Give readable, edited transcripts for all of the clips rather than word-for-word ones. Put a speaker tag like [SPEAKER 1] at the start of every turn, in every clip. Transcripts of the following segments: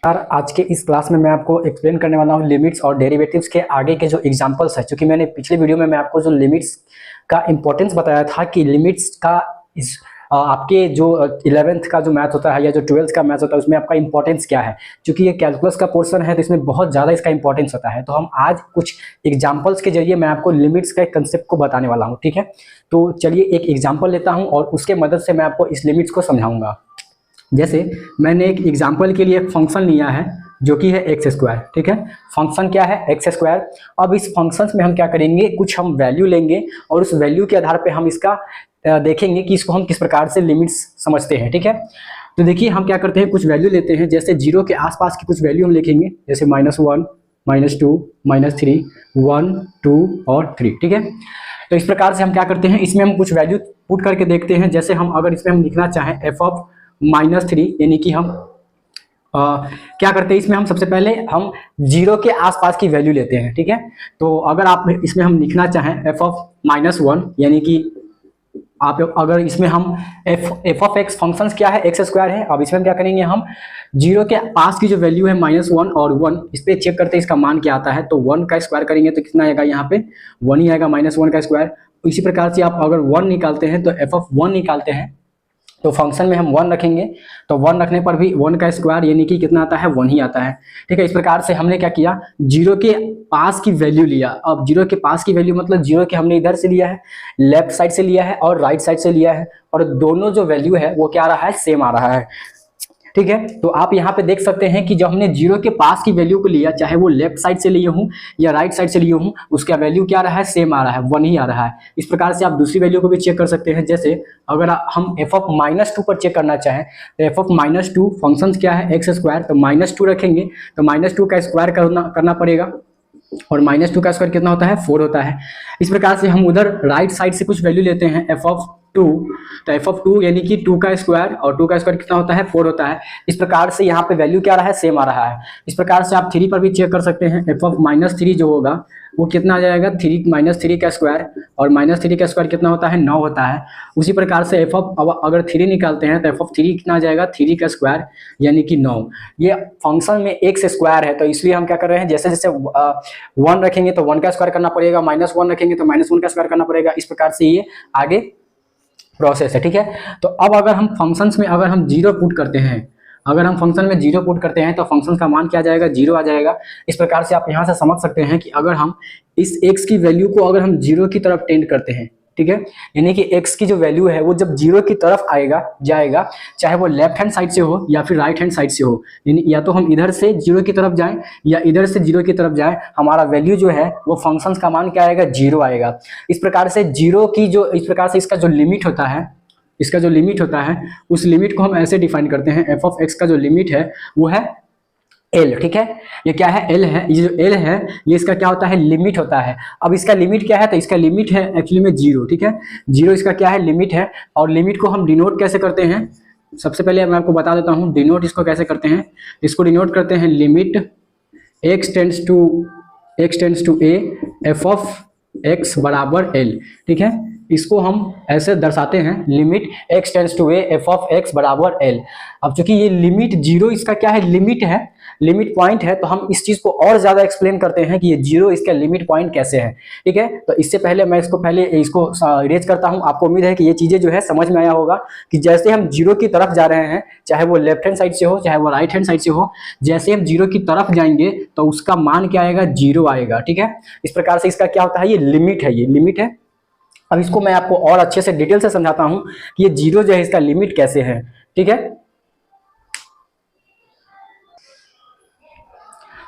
[SPEAKER 1] यार आज के इस क्लास में मैं आपको एक्सप्लेन करने वाला हूँ लिमिट्स और डेरिवेटिव्स के आगे के जो एग्जांपल्स है। क्योंकि मैंने पिछले वीडियो में मैं आपको जो लिमिट्स का इंपॉर्टेंस बताया था कि लिमिट्स का इस आपके जो 11th का जो मैथ होता है या जो 12th का मैथ होता है उसमें आपका इंपॉर्टेंस क्या है। क्योंकि ये कैलकुलस का पोर्शन है तो इसमें बहुत ज़्यादा इसका इंपॉर्टेंस होता है। तो हम आज कुछ एग्जाम्पल्स के जरिए मैं आपको लिमिट्स का एक कंसेप्ट को बताने वाला हूँ, ठीक है। तो चलिए एक एग्जाम्पल लेता हूँ और उसके मदद से मैं आपको इस लिमिट्स को समझाऊंगा। जैसे मैंने एक एग्जाम्पल के लिए फंक्शन लिया है जो कि है एक्स स्क्वायर, ठीक है। फंक्शन क्या है? X square. अब इस फंक्शन में हम क्या करेंगे, कुछ हम वैल्यू लेंगे और उस वैल्यू के आधार पे हम इसका देखेंगे कि इसको हम किस प्रकार से लिमिट्स समझते हैं, ठीक है। तो देखिए हम क्या करते हैं, कुछ वैल्यू लेते हैं। जैसे जीरो के आसपास की कुछ वैल्यू हम लिखेंगे, जैसे -1, -2, -3, 1, 2 और 3, ठीक है। तो इस प्रकार से हम क्या करते हैं, इसमें हम कुछ वैल्यू पुट करके देखते हैं। जैसे हम अगर इसमें हम लिखना चाहें f(-3), यानी कि हम क्या करते हैं, इसमें हम सबसे पहले हम जीरो के आसपास की वैल्यू लेते हैं, ठीक है। तो अगर आप इसमें हम लिखना चाहें f(-1), यानी कि आप अगर इसमें हम f(x) फंक्शन क्या है, एक्स स्क्वायर है। अब इसमें क्या करेंगे, हम जीरो के पास की जो वैल्यू है -1 और 1, इस पर चेक करते हैं इसका मान क्या आता है। तो 1 का स्क्वायर करेंगे तो कितना आएगा, यहाँ पे 1 ही आएगा, -1 का स्क्वायर। इसी प्रकार से आप अगर 1 निकालते हैं तो f(1) निकालते हैं तो फंक्शन में हम 1 रखेंगे तो 1 रखने पर भी 1 का स्क्वायर यानी कि कितना आता है, 1 ही आता है, ठीक है। इस प्रकार से हमने क्या किया, जीरो के पास की वैल्यू लिया। अब जीरो के पास की वैल्यू मतलब जीरो के हमने इधर से लिया है, लेफ्ट साइड से लिया है और राइट साइड से लिया है, और दोनों जो वैल्यू है वो क्या आ रहा है, सेम आ रहा है, ठीक है। तो आप यहाँ पे देख सकते हैं कि जब हमने जीरो के पास की वैल्यू को लिया, चाहे वो लेफ्ट साइड से लिए हूँ या राइट साइड से लिए हूँ, उसका वैल्यू क्या आ रहा है, सेम आ रहा है, 1 ही आ रहा है। इस प्रकार से आप दूसरी वैल्यू को भी चेक कर सकते हैं। जैसे अगर हम f(-2) पर चेक करना चाहें तो f(-2) फंक्शन क्या है, एक्स स्क्वायर, तो -2 रखेंगे तो -2 का स्क्वायर करना पड़ेगा, और -2 का स्क्वायर कितना होता है, 4 होता है। इस प्रकार से हम उधर राइट साइड से कुछ वैल्यू लेते हैं f(2), तो f(2) यानी कि 2 का स्क्वायर, और 2 का स्क्वायर कितना होता है, 4 होता है। इस प्रकार से यहाँ पे वैल्यू क्या आ रहा है, सेम आ रहा है। इस प्रकार से आप 3 पर भी चेक कर सकते हैं। f(-3) जो होगा वो कितना आ जाएगा, 3 का स्क्वायर, और -3 का स्क्वायर कितना होता है, 9 होता है। उसी प्रकार से अगर 3 निकालते हैं तो f(3) कितना आ जाएगा, 3 का स्क्वायर यानी कि 9। ये फंक्शन में एक्स स्क्वायर है तो इसलिए हम क्या कर रहे हैं, जैसे जैसे 1 रखेंगे तो 1 का स्क्वायर करना पड़ेगा, -1 रखेंगे तो -1 का स्क्वायर करना पड़ेगा। इस प्रकार से ये आगे प्रोसेस है, ठीक है। तो अब अगर हम फंक्शंस में अगर हम जीरो पुट करते हैं, अगर हम फंक्शन में जीरो पुट करते हैं तो फंक्शन का मान क्या आ जाएगा, जीरो आ जाएगा। इस प्रकार से आप यहाँ से समझ सकते हैं कि अगर हम इस x की वैल्यू को अगर हम जीरो की तरफ टेंड करते हैं, ठीक है, यानी कि x की जो वैल्यू है वो जब जीरो की तरफ जाएगा, चाहे वो लेफ्ट हैंड साइड से हो या फिर राइट हैंड साइड से हो, यानी या तो हम इधर से जीरो की तरफ जाएं या इधर से जीरो की तरफ जाएं, हमारा वैल्यू जो है वो फंक्शन का मान क्या आएगा, जीरो आएगा। इस प्रकार से जीरो की जो, इस प्रकार से इसका जो लिमिट होता है, इसका जो लिमिट होता है उस लिमिट को हम ऐसे डिफाइन करते हैं, f(x) का जो लिमिट है वो है L, ठीक है। ये क्या है, L है। ये जो L है ये इसका क्या होता है, लिमिट होता है। अब इसका लिमिट क्या है, तो इसका लिमिट है एक्चुअली में जीरो, ठीक है। जीरो इसका क्या है, लिमिट है। और लिमिट को हम डिनोट कैसे करते हैं, सबसे पहले मैं आपको बता देता हूँ डिनोट इसको कैसे करते हैं। इसको डिनोट करते हैं limit x tends to a f(x) बराबर L, ठीक है। इसको हम ऐसे दर्शाते हैं, limit x tends to a f(x) बराबर L। अब चूंकि ये लिमिट जीरो इसका क्या है, लिमिट है, लिमिट पॉइंट है, तो हम इस चीज को और ज्यादा एक्सप्लेन करते हैं कि ये जीरो इसका लिमिट पॉइंट कैसे है, ठीक है। तो इससे पहले मैं इसको इरेज करता हूं। आपको उम्मीद है कि ये चीजें जो है समझ में आया होगा कि जैसे हम जीरो की तरफ जा रहे हैं, चाहे वो लेफ्ट हैंड साइड से हो चाहे वो राइट हैंड साइड से हो, जैसे हम जीरो की तरफ जाएंगे तो उसका मान क्या आएगा, जीरो आएगा, ठीक है। इस प्रकार से इसका क्या होता है, ये लिमिट है, ये लिमिट है। अब इसको मैं आपको और अच्छे से डिटेल से समझाता हूं कि ये जीरो जो है इसका लिमिट कैसे है, ठीक है।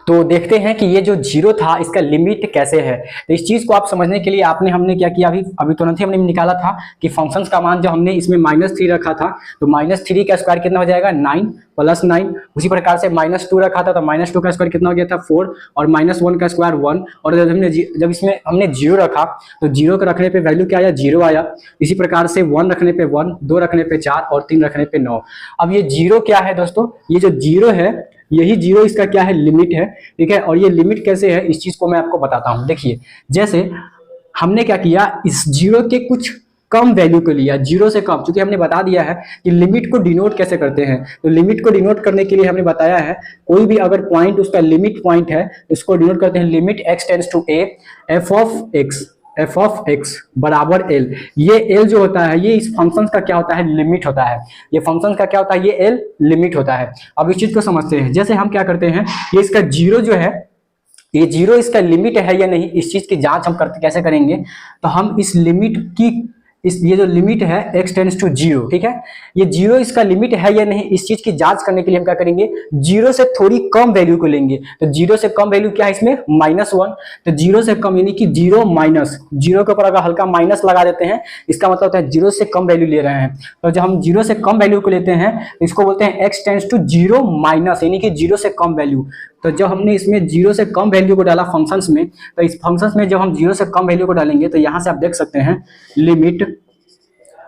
[SPEAKER 1] तो देखते हैं कि ये जो जीरो था इसका लिमिट कैसे है। तो इस चीज को आप समझने के लिए हमने क्या किया, अभी तुरंत ही हमने निकाला था कि फंक्शंस का मान जो हमने इसमें -3 रखा था तो -3 का स्क्वायर कितना हो जाएगा, 9 + 9। उसी प्रकार से -2 रखा था तो -2 का स्क्वायर कितना हो गया था, 4, और -1 का स्क्वायर 1। और जब इसमें हमने जीरो रखा तो जीरो के रखने पे वैल्यू क्या आया, जीरो आया। इसी प्रकार से 1 रखने पे 1, 2 रखने पे 4 और 3 रखने पे 9। अब ये जीरो क्या है दोस्तों, ये जो जीरो है यही जीरो इसका क्या है, लिमिट है, ठीक है। और ये लिमिट कैसे है, इस चीज को मैं आपको बताता हूं। देखिए जैसे हमने क्या किया, इस जीरो के कुछ कम वैल्यू को लिया, जीरो से कम, क्योंकि हमने बता दिया है कि लिमिट को डिनोट कैसे करते हैं। तो लिमिट को डिनोट करने के लिए हमने बताया है कोई भी अगर पॉइंट उसका लिमिट पॉइंट है इसको डिनोट करते हैं limit x tends to a F of X बराबर एल। ये एल जो होता है ये इस फंक्शन का क्या होता है, लिमिट होता है। ये फंक्शन का क्या होता है, ये एल लिमिट होता है। अब इस चीज को समझते हैं। जैसे हम क्या करते हैं, ये इसका जीरो जो है, ये जीरो इसका लिमिट है या नहीं, इस चीज की जांच हम करते कैसे करेंगे। तो हम इस लिमिट की ये जो लिमिट है x टेंड्स टू जीरो, ठीक है, ये जीरो इसका लिमिट है या नहीं, इस चीज की जांच करने के लिए हम क्या करेंगे, जीरो से थोड़ी कम वैल्यू को लेंगे। तो जीरो से कम वैल्यू क्या है इसमें, -1। तो जीरो से कम यानी कि जीरो माइनस, जीरो के ऊपर अगर हल्का माइनस लगा देते हैं इसका मतलब होता है जीरो से कम वैल्यू ले रहे हैं। तो जब हम जीरो से कम वैल्यू को लेते हैं तो इसको बोलते हैं x tends to zero minus, यानी कि जीरो से कम वैल्यू। तो जब हमने इसमें जीरो से कम वैल्यू को डाला फंक्शंस में, तो इस फंक्शंस में जब हम जीरो से कम वैल्यू को डालेंगे तो यहां से आप देख सकते हैं limit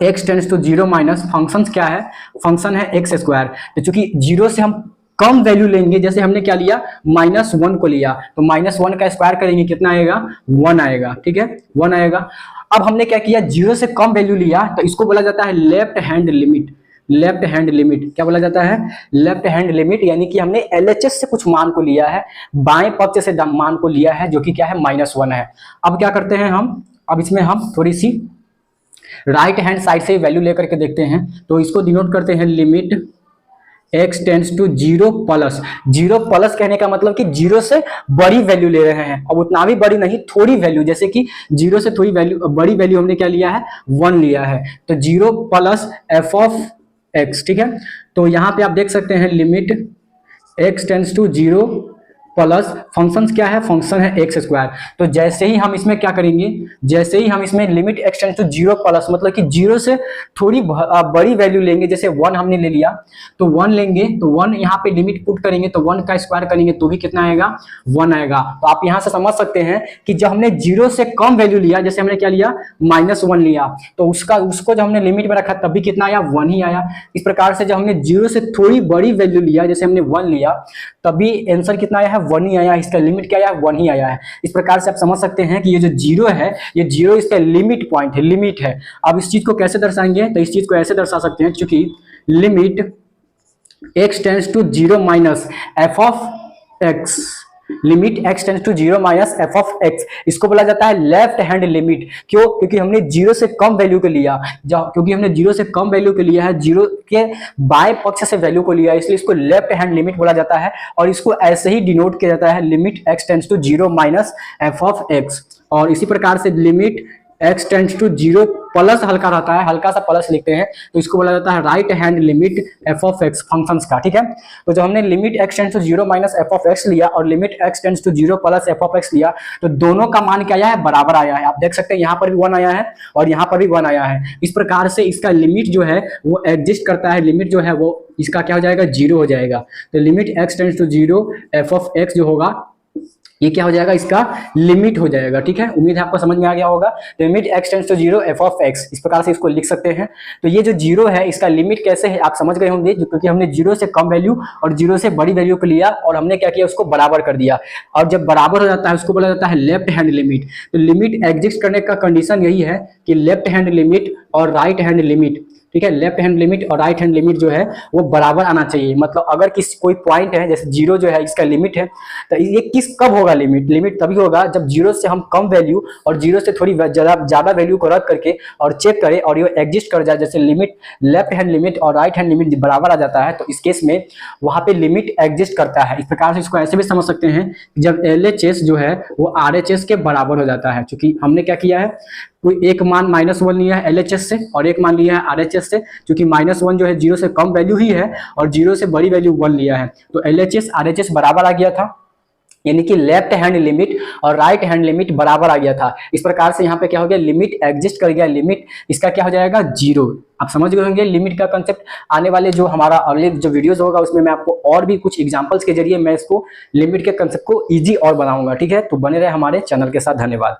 [SPEAKER 1] x tends to zero minus function क्या है, फंक्शन है एक्स स्क्वायर। तो चूंकि जीरो से हम कम वैल्यू लेंगे, जैसे हमने क्या लिया -1 को लिया, तो -1 का स्क्वायर करेंगे कितना आएगा, 1 आएगा, ठीक है, 1 आएगा। अब हमने क्या किया, जीरो से कम वैल्यू लिया, तो इसको बोला जाता है left hand limit. Left hand limit क्या बोला जाता है, लेफ्ट हैंड लिमिट, यानी कि हमने LHS से कुछ मान को लिया है, बाएं पक्ष से मान को लिया है जो कि क्या है -1 है। अब क्या करते हैं हम, अब इसमें हम थोड़ी सी राइट हैंड साइड से वैल्यू लेकर के देखते हैं। तो इसको डिनोट करते हैं limit x tends to zero plus, zero plus कहने का मतलब कि जीरो से बड़ी वैल्यू ले रहे हैं। अब उतना भी बड़ी नहीं, थोड़ी वैल्यू, जैसे कि जीरो से थोड़ी वैल्यू, बड़ी वैल्यू हमने क्या लिया है, 1 लिया है। तो zero plus f of x, ठीक है। तो यहाँ पे आप देख सकते हैं limit x tends to zero plus function क्या है, फंक्शन है एक्स स्क्वायर। तो जैसे ही हम इसमें क्या करेंगे, जैसे ही हम इसमें limit x tends to zero plus मतलब कि जीरो से थोड़ी बड़ी वैल्यू लेंगे, जैसे 1 हमने ले लिया तो 1 लेंगे, तो 1 यहाँ पे लिमिट पुट करेंगे तो 1 का स्क्वायर करेंगे तो भी कितना आएगा, 1 आएगा। तो आप यहाँ से समझ सकते हैं कि जब हमने जीरो से कम वैल्यू लिया, जैसे हमने क्या लिया -1 लिया, तो उसको जब हमने लिमिट में रखा तब भी कितना आया, 1 ही आया। इस प्रकार से जब हमने जीरो से थोड़ी बड़ी वैल्यू लिया, जैसे हमने 1 लिया, तभी आंसर कितना आया है, 1 ही आया, इसका लिमिट क्या आया, 1 ही आया है। इस प्रकार से आप समझ सकते हैं कि ये जो जीरो है, ये जीरो इसका लिमिट पॉइंट है, लिमिट है। अब इस चीज को कैसे दर्शाएंगे, तो इस चीज को ऐसे दर्शा सकते हैं, क्योंकि limit x tends to zero minus f of x, limit x tends to zero minus f of x, इसको बोला जाता है लेफ्ट हैंड लिमिट। क्यों, क्योंकि हमने जीरो से कम वैल्यू को लिया, क्योंकि हमने जीरो से कम वैल्यू को लिया है, जीरो के बाएं पक्ष से वैल्यू को लिया, इसलिए इसको लेफ्ट हैंड लिमिट बोला जाता है। और इसको ऐसे ही डिनोट किया जाता है limit x tends to zero minus f of x. और इसी प्रकार से limit x tends to zero plus हल्का रहता है, हल्का सा प्लस लिखते हैं, तो इसको बोला जाता है right hand limit f of x functions का, ठीक है। तो जब हमने limit x tends to zero minus f of x लिया और limit x tends to zero plus f of x लिया, तो दोनों का मान क्या आया है, बराबर आया है। आप देख सकते हैं यहाँ पर भी 1 आया है और यहाँ पर भी 1 आया है। इस प्रकार से इसका लिमिट जो है वो एग्जिस्ट करता है, लिमिट जो है वो इसका क्या हो जाएगा, 0 हो जाएगा। तो limit x tends to zero f of x जो होगा ये क्या हो जाएगा, इसका लिमिट हो जाएगा, ठीक है। उम्मीद है आपको समझ में आ गया होगा। Limit x tends to zero f of x, इस प्रकार से इसको लिख सकते हैं। तो ये जो जीरो है इसका लिमिट कैसे है आप समझ गए होंगे, क्योंकि हमने जीरो से कम वैल्यू और जीरो से बड़ी वैल्यू को लिया और हमने क्या किया, उसको बराबर कर दिया। और जब बराबर हो जाता है उसको बोला जाता है लेफ्ट हैंड लिमिट। तो लिमिट एग्जिस्ट करने का कंडीशन यही है कि लेफ्ट हैंड लिमिट और राइट हैंड लिमिट, ठीक है, लेफ्ट हैंड लिमिट और राइट हैंड लिमिट जो है वो बराबर आना चाहिए। मतलब अगर कोई पॉइंट है, जैसे जीरो जो है इसका लिमिट है, तो ये कब होगा लिमिट, लिमिट तभी होगा जब जीरो से हम कम वैल्यू और जीरो से थोड़ी ज्यादा वैल्यू को रद्द करके और चेक करें और ये एग्जिस्ट कर जाए, जैसे लिमिट लेफ्ट हैंड लिमिट और राइट हैंड लिमिट बराबर आ जाता है, तो इस केस में वहां पे लिमिट एग्जिस्ट करता है। इस प्रकार से इसको ऐसे भी समझ सकते हैं जब LHS जो है वो RHS के बराबर हो जाता है, क्योंकि हमने क्या किया है, कोई एक मान -1 लिया है LHS से और एक मान लिया है RHS से, क्योंकि -1 जो है जीरो से कम वैल्यू ही है और जीरो से बड़ी वैल्यू 1 लिया है, तो LHS RHS बराबर आ गया था, यानी कि लेफ्ट हैंड लिमिट और राइट हैंड लिमिट बराबर आ गया था। इस प्रकार से यहाँ पे क्या हो गया, लिमिट एग्जिस्ट कर गया, लिमिट इसका क्या हो जाएगा, 0। आप समझ गए होंगे लिमिट का कंसेप्ट। आने वाले जो हमारा अगले जो वीडियोस होगा उसमें मैं आपको और भी कुछ एग्जांपल्स के जरिए मैं इसको लिमिट के कंसेप्ट को इजी और बनाऊंगा, ठीक है। तो बने रहे हमारे चैनल के साथ, धन्यवाद।